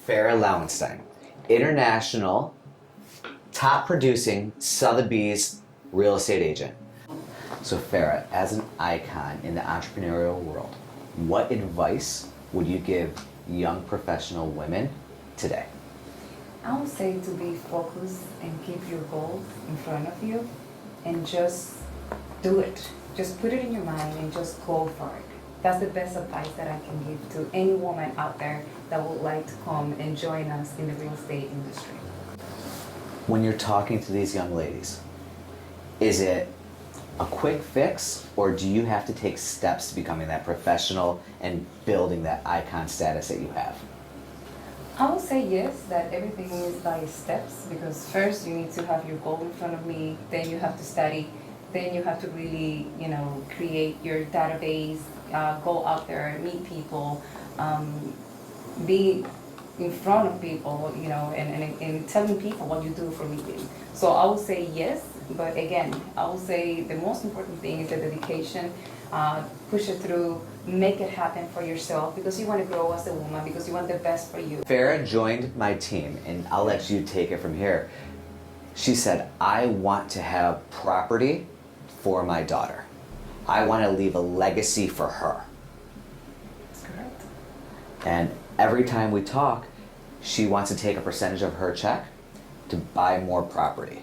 Farah Lauenstein, international, top producing Sotheby's real estate agent. So Farah, as an icon in the entrepreneurial world, what advice would you give young professional women today? I would say to be focused and keep your goals in front of you and just do it. Just put it in your mind and just go for it. That's the best advice that I can give to any woman out there that would like to come and join us in the real estate industry. When you're talking to these young ladies, is it a quick fix, or do you have to take steps to becoming that professional and building that icon status that you have? I would say yes, that everything is by steps, because first you need to have your goal in front of me, then you have to study, then you have to really, create your database, go out there, meet people, be in front of people, and telling people what you do for a living. So I would say yes, but again, I would say the most important thing is the dedication. Push it through, make it happen for yourself, because you want to grow as a woman, because you want the best for you. Farah joined my team, and I'll let you take it from here. She said, I want to have property for my daughter. I want to leave a legacy for her. That's correct. And every time we talk, she wants to take a percentage of her check to buy more property.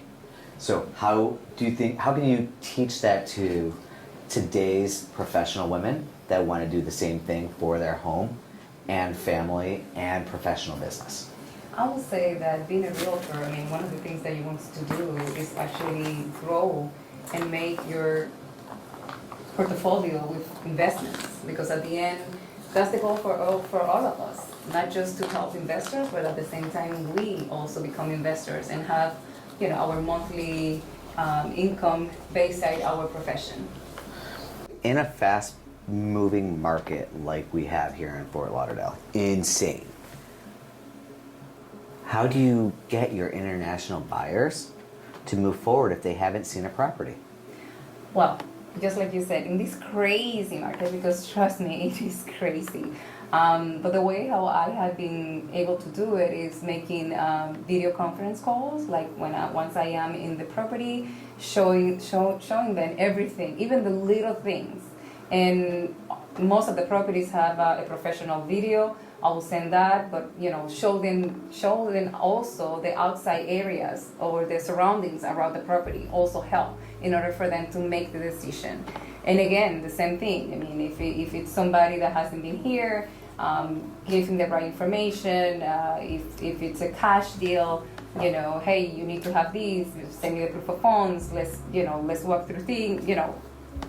So how can you teach that to today's professional women that want to do the same thing for their home and family and professional business? I would say that being a realtor, one of the things that you want to do is actually grow and make your portfolio with investments, because at the end, that's the goal for all of us, not just to help investors, but at the same time, we also become investors and have, our monthly income based on our profession. In a fast-moving market like we have here in Fort Lauderdale, insane. How do you get your international buyers to move forward if they haven't seen a property? Well, just like you said, in this crazy market, because trust me, it is crazy. But the way how I have been able to do it is making video conference calls, like once I am in the property, showing them everything, even the little things. And most of the properties have a professional video. I will send that, but show them also the outside areas or the surroundings around the property also help in order for them to make the decision. And again, the same thing. If it's somebody that hasn't been here, giving the right information. If it's a cash deal, hey, you need to have these. Send me the proof of funds. Let's walk through things.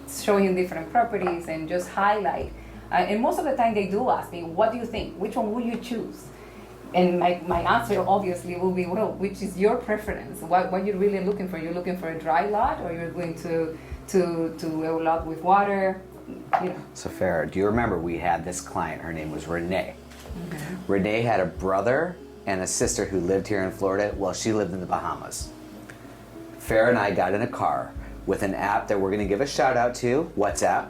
Showing different properties and just highlight. And most of the time they do ask me, what do you think? Which one would you choose? And my answer obviously will be, well, which is your preference? What you're really looking for? You're looking for a dry lot, or you're going to a lot with water? So Farah, do you remember we had this client, her name was Renee. Mm-hmm. Renee had a brother and a sister who lived here in Florida while she lived in the Bahamas. Farah and I got in a car with an app that we're gonna give a shout out to, WhatsApp.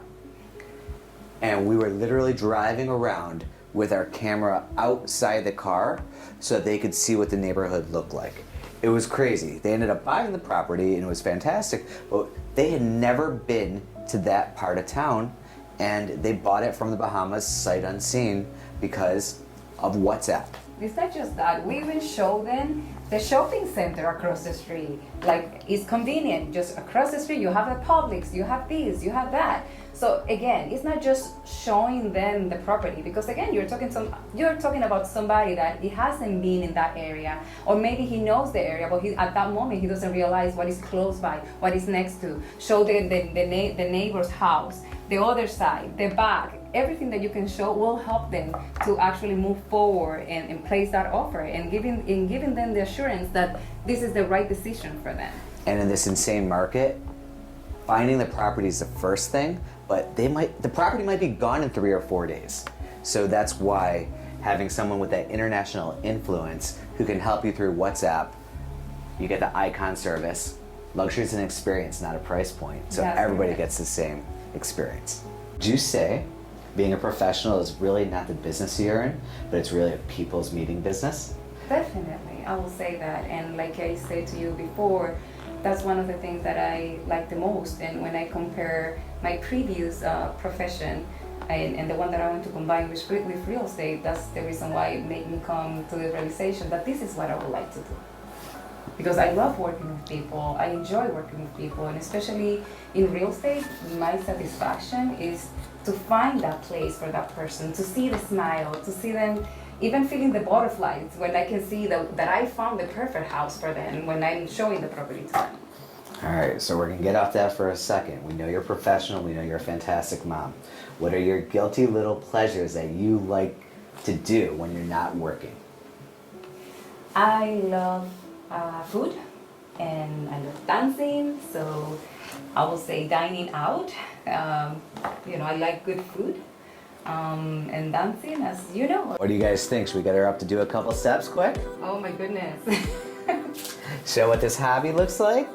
And we were literally driving around with our camera outside the car so that they could see what the neighborhood looked like. It was crazy. They ended up buying the property and it was fantastic, but they had never been to that part of town, and they bought it from the Bahamas sight unseen because of WhatsApp. It's not just that. We even show them the shopping center across the street. Like, it's convenient. Just across the street, you have the Publix, you have this, you have that. So again, it's not just showing them the property, because again, you're talking about somebody that he hasn't been in that area, or maybe he knows the area, but at that moment he doesn't realize what is close by, what is next to. Show the neighbor's house, the other side, the back. Everything that you can show will help them to actually move forward and place that offer, and giving them the assurance that this is the right decision for them. And in this insane market, finding the property is the first thing, but the property might be gone in 3 or 4 days. So that's why having someone with that international influence who can help you through WhatsApp, you get the icon service. Luxury is an experience, not a price point. So That's everybody correct. gets the same experience. Would you say being a professional is really not the business you're in, but it's really a people's meeting business? Definitely, I will say that. And like I said to you before, that's one of the things that I like the most. And when I compare my previous profession and the one that I want to combine with real estate, that's the reason why it made me come to the realization that this is what I would like to do. Because I love working with people, I enjoy working with people, and especially in real estate, my satisfaction is to find that place for that person, to see the smile, to see them even feeling the butterflies when I can see that I found the perfect house for them when I'm showing the property to them. All right, so we're gonna get off that for a second. We know you're professional, we know you're a fantastic mom. What are your guilty little pleasures that you like to do when you're not working? I love food and I love dancing, so I will say dining out. I like good food and dancing, as you know. What do you guys think? Should we get her up to do a couple steps quick? Oh my goodness. Show what this hobby looks like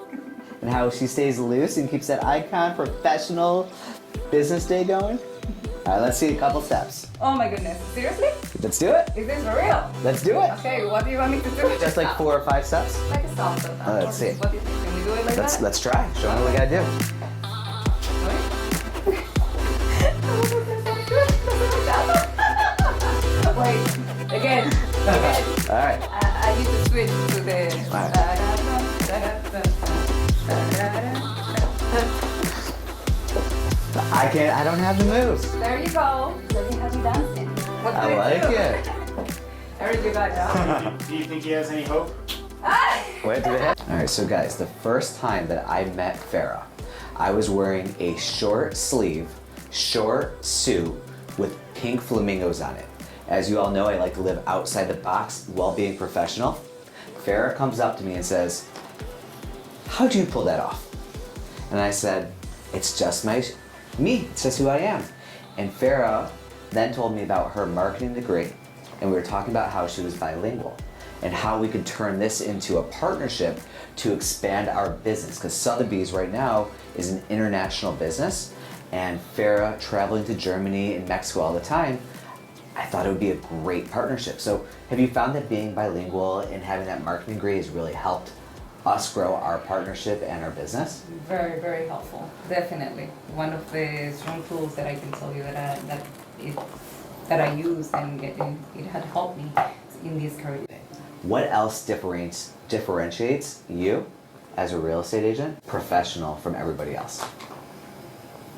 and how she stays loose and keeps that icon professional business day going. All right, let's see a couple steps. Oh my goodness. Seriously? Let's do it. Is this for real? Let's do it. Okay, what do you want me to do? Just like 4 or 5 steps. Like a salsa. Let's see. What do you think? Can we do it like Let's that? let's try. Show me what we gotta do. Wait, again. All right. I need to switch to the. I don't have the moves. There you go. Let me have you dancing. What I do like do? it. There you go. Do you think he has any hope? Wait, do they have? All right, so guys, the first time that I met Farah, I was wearing a short sleeve, short suit with pink flamingos on it. As you all know, I like to live outside the box while being professional. Farah comes up to me and says, "How'd you pull that off?" And I said, "It's just me, it's just who I am." And Farah then told me about her marketing degree, and we were talking about how she was bilingual and how we could turn this into a partnership to expand our business, because Sotheby's right now is an international business, and Farah traveling to Germany and Mexico all the time, I thought it would be a great partnership. So have you found that being bilingual and having that marketing degree has really helped us grow our partnership and our business? Very, very helpful. Definitely. One of the strong tools that I can tell you that I use and it had helped me in this career. What else differentiates you as a real estate agent, professional, from everybody else?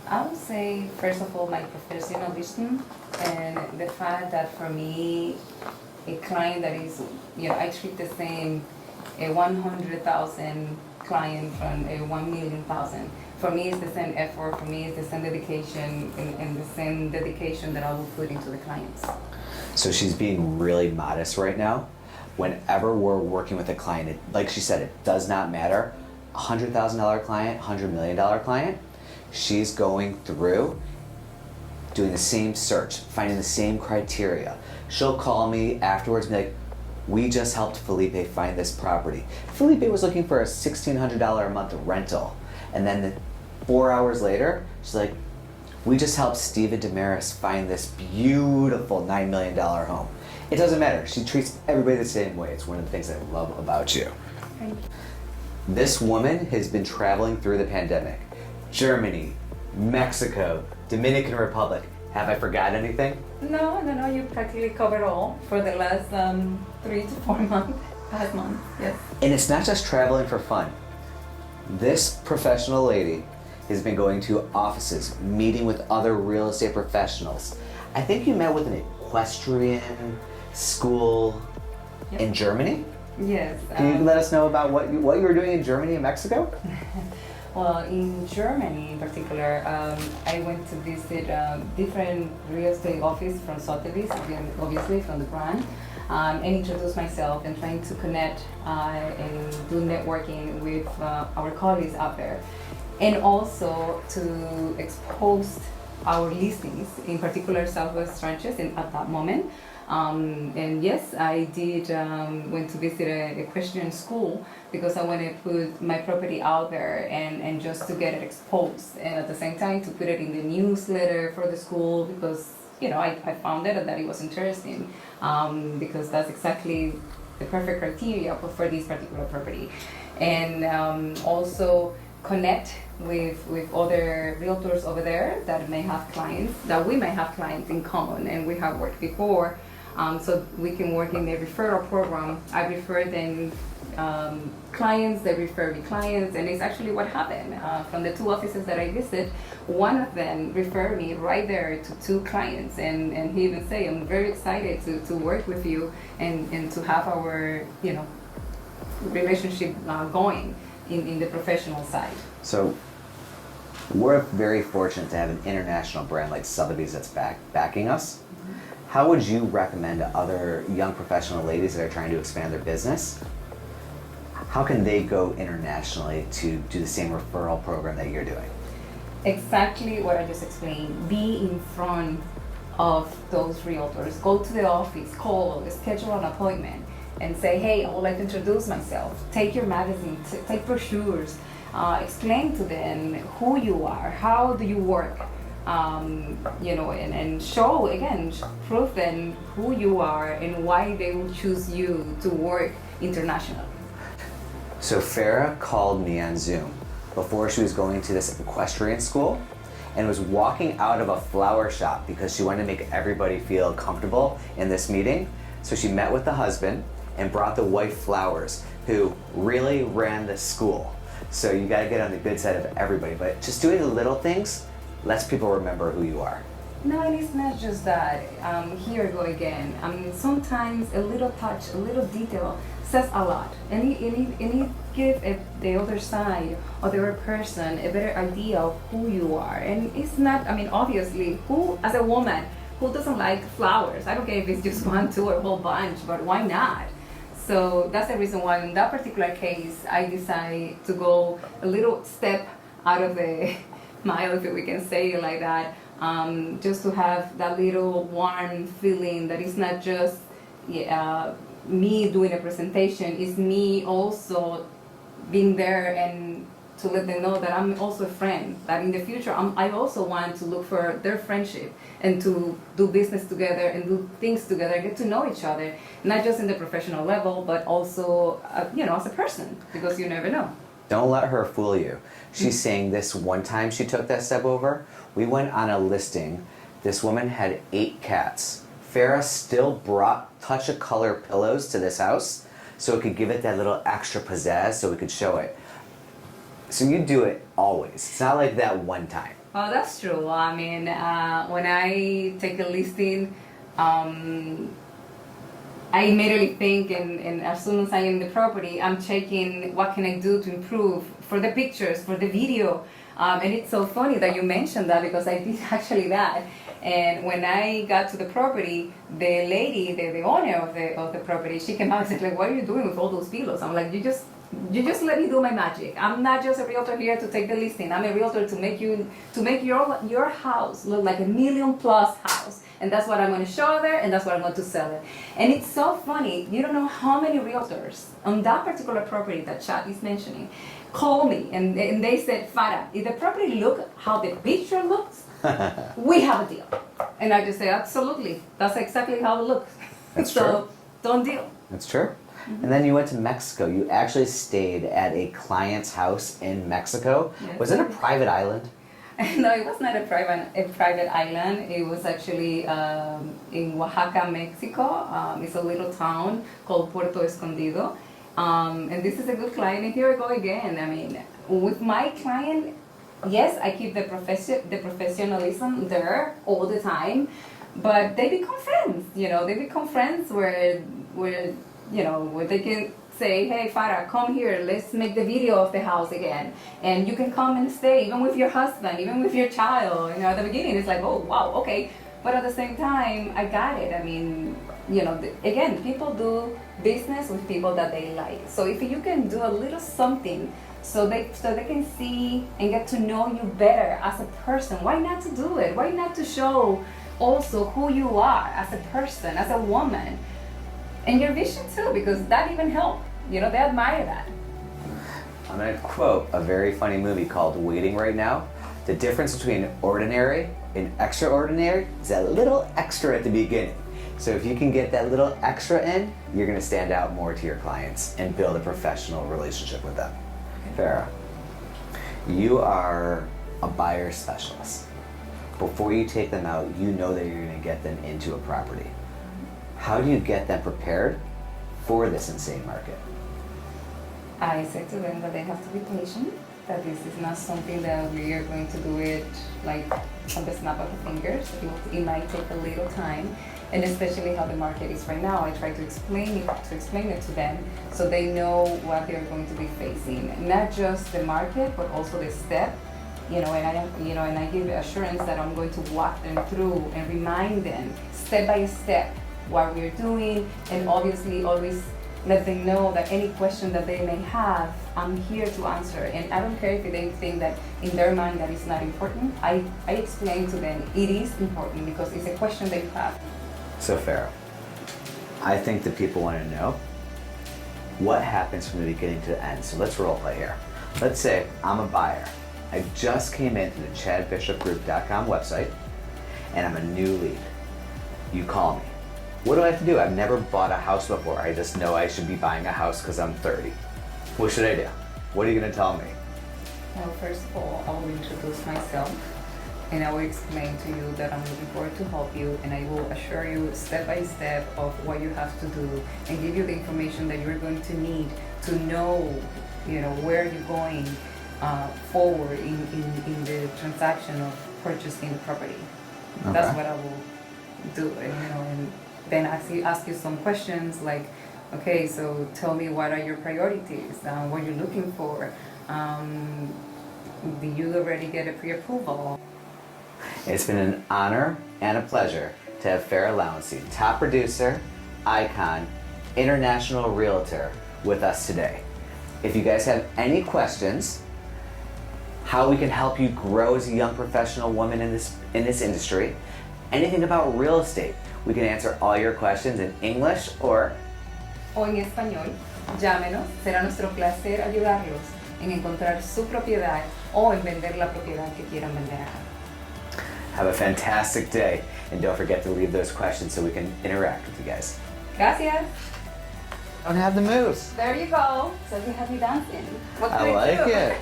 I would say, first of all, my professionalism and the fact that for me, a client that is, I treat the same a 100,000 client from a 1,000,000. For me, it's the same effort. For me, it's the same dedication and the same dedication that I will put into the clients. So she's being really modest right now. Whenever we're working with a client, like she said, it does not matter. $100,000 client, $100 million client, she's going through doing the same search, finding the same criteria. She'll call me afterwards and be like, "We just helped Felipe find this property." Felipe was looking for a $1,600 a month rental. And then 4 hours later, she's like, "We just helped Steven Damaris find this beautiful $9 million home." It doesn't matter. She treats everybody the same way. It's one of the things I love about you. Thank you. This woman has been traveling through the pandemic. Germany, Mexico, Dominican Republic. Have I forgot anything? No, you practically covered all for the last 3 to 4 months, past months, yes. And it's not just traveling for fun. This professional lady has been going to offices, meeting with other real estate professionals. I think you met with an equestrian school in Germany? Yes. Can you let us know about what you were doing in Germany and Mexico? Well, in Germany in particular, I went to visit different real estate offices from Sotheby's, obviously from the brand, and introduce myself and trying to connect and do networking with our colleagues out there. And also to expose our listings, in particular Southwest Ranches, at that moment. And yes, I did went to visit a Christian school because I wanted to put my property out there and just to get it exposed, and at the same time to put it in the newsletter for the school because I found it that it was interesting because that's exactly the perfect criteria for this particular property, and also connect with other realtors over there that may have clients, that we may have clients in common and we have worked before, so we can work in the referral program. I refer them clients, they refer me clients, and it's actually what happened. From the 2 offices that I visit, one of them referred me right there to 2 clients, and he even say, I'm very excited to work with you and to have our relationship going in the professional side. So we're very fortunate to have an international brand like Sotheby's that's backing us. How would you recommend to other young professional ladies that are trying to expand their business? How can they go internationally to do the same referral program that you're doing? Exactly what I just explained. Be in front of those realtors. Go to the office, call, schedule an appointment, and say, hey, I would like to introduce myself. Take your magazine, take brochures, explain to them who you are, how do you work, and show, again, prove them who you are and why they will choose you to work internationally. So Farah called me on Zoom before she was going to this equestrian school and was walking out of a flower shop because she wanted to make everybody feel comfortable in this meeting. So she met with the husband and brought the wife flowers, who really ran the school. So you gotta get on the good side of everybody, but just doing the little things lets people remember who you are. No, and it's not just that. Here I go again. I mean, sometimes a little touch, a little detail says a lot. And it give the other side or the other person a better idea of who you are. And it's not, I mean, obviously, who, as a woman, who doesn't like flowers? I don't care if it's just 1, 2, or a whole bunch, but why not? So that's the reason why in that particular case, I decided to go a little step out of the mile, if we can say it like that, just to have that little warm feeling that it's not just me doing a presentation, it's me also being there and to let them know that I'm also a friend, that in the future I also want to look for their friendship and to do business together and do things together, get to know each other, not just in the professional level, but also, as a person, because you never know. Don't let her fool you. She's saying this one time she took that step over, we went on a listing, this woman had 8 cats. Farah still brought touch of color pillows to this house so it could give it that little extra pizzazz so we could show it. So you do it always. It's not like that one time. Oh, that's true. I mean, when I take a listing, I immediately think, and as soon as I am in the property, I'm checking what can I do to improve for the pictures, for the video. And it's so funny that you mentioned that because I did actually that. And when I got to the property, the lady, the owner of the property, she came out and said, like, what are you doing with all those pillows? I'm like, you just let me do my magic. I'm not just a realtor here to take the listing. I'm a realtor to make your house look like $1 million+ house. And that's what I'm going to show there, and that's what I'm going to sell it. And it's so funny. You don't know how many realtors on that particular property that Chad is mentioning call me, and they said, Farah, if the property look how the picture looks, we have a deal. And I just say, absolutely. That's exactly how it looks. That's so true. don't deal. That's true. Mm-hmm. And then you went to Mexico. You actually stayed at a client's house in Mexico. Yes. Was it a private island? No, it was not a private island. It was actually in Oaxaca, Mexico. It's a little town called Puerto Escondido. And this is a good client. And here I go again. I mean, with my client, yes, I keep the professionalism there all the time, but they become friends. They become friends where they can say, hey, Farah, come here, let's make the video of the house again. And you can come and stay, even with your husband, even with your child. At the beginning, it's like, oh, wow, okay. But at the same time, I got it. I mean, again, people do business with people that they like. So if you can do a little something so they can see and get to know you better as a person. Why not to do it? Why not to show also who you are as a person, as a woman, and your vision too, because that even helps. You know, they admire that. I'm going to quote a very funny movie called Waiting Right Now. The difference between ordinary and extraordinary is that little extra at the beginning. So if you can get that little extra in, you're going to stand out more to your clients and build a professional relationship with them. Farah, you are a buyer specialist. Before you take them out, you know that you're going to get them into a property. How do you get them prepared for this insane market? I say to them that they have to be patient, that this is not something that we are going to do it like on the snap of the fingers. It might take a little time, and especially how the market is right now. I try to explain it to them so they know what they're going to be facing. Not just the market, but also the step. And I give assurance that I'm going to walk them through and remind them step by step what we're doing, and obviously always let them know that any question that they may have, I'm here to answer. And I don't care if they think that in their mind that is not important. I explain to them it is important because it's a question they have. So Farah, I think that people want to know what happens from the beginning to the end. So let's role play here. Let's say I'm a buyer. I just came into the ChadBishopGroup.com website and I'm a new lead. You call me. What do I have to do? I've never bought a house before. I just know I should be buying a house because I'm 30. What should I do? What are you going to tell me? Well, first of all, I will introduce myself and I will explain to you that I'm looking forward to help you, and I will assure you step by step of what you have to do and give you the information that you're going to need to know, where you're going forward in the transaction of purchasing the property. Okay. That's what I will do, and then ask you some questions like, okay, so tell me what are your priorities, what you're looking for, did you already get a pre-approval? It's been an honor and a pleasure to have Farah Lowenstein, top producer, icon, international realtor, with us today. If you guys have any questions, how we can help you grow as a young professional woman in this industry, anything about real estate, we can answer all your questions in English or en español. Llámenos, será nuestro placer ayudarlos en encontrar su propiedad o en vender la propiedad que quieran vender acá. have a fantastic day. And don't forget to leave those questions so we can interact with you guys. Gracias. Don't have the moves. There you go. So we have you dancing. What I can like do? it.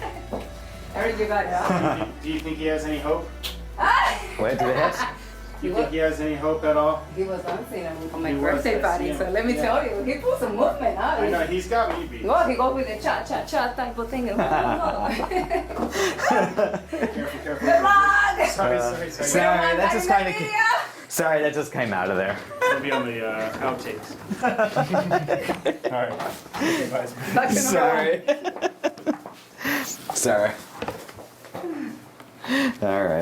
There you go. Do you think he has any hope? Wait, do they have? Do you think he has any hope at all? He was dancing on my He was, birthday I party, see him. so let me Yeah. tell you, he put some movement out. I know, he's got me beat. Well, he goes with the cha-cha-cha type of thing. Careful, careful. Good luck! Sorry. Sorry, that just kind of. Video. Sorry, that just came out of there. It'll be on the outtakes. All right. Okay, bye. Back to normal. Sorry. Sorry. All right.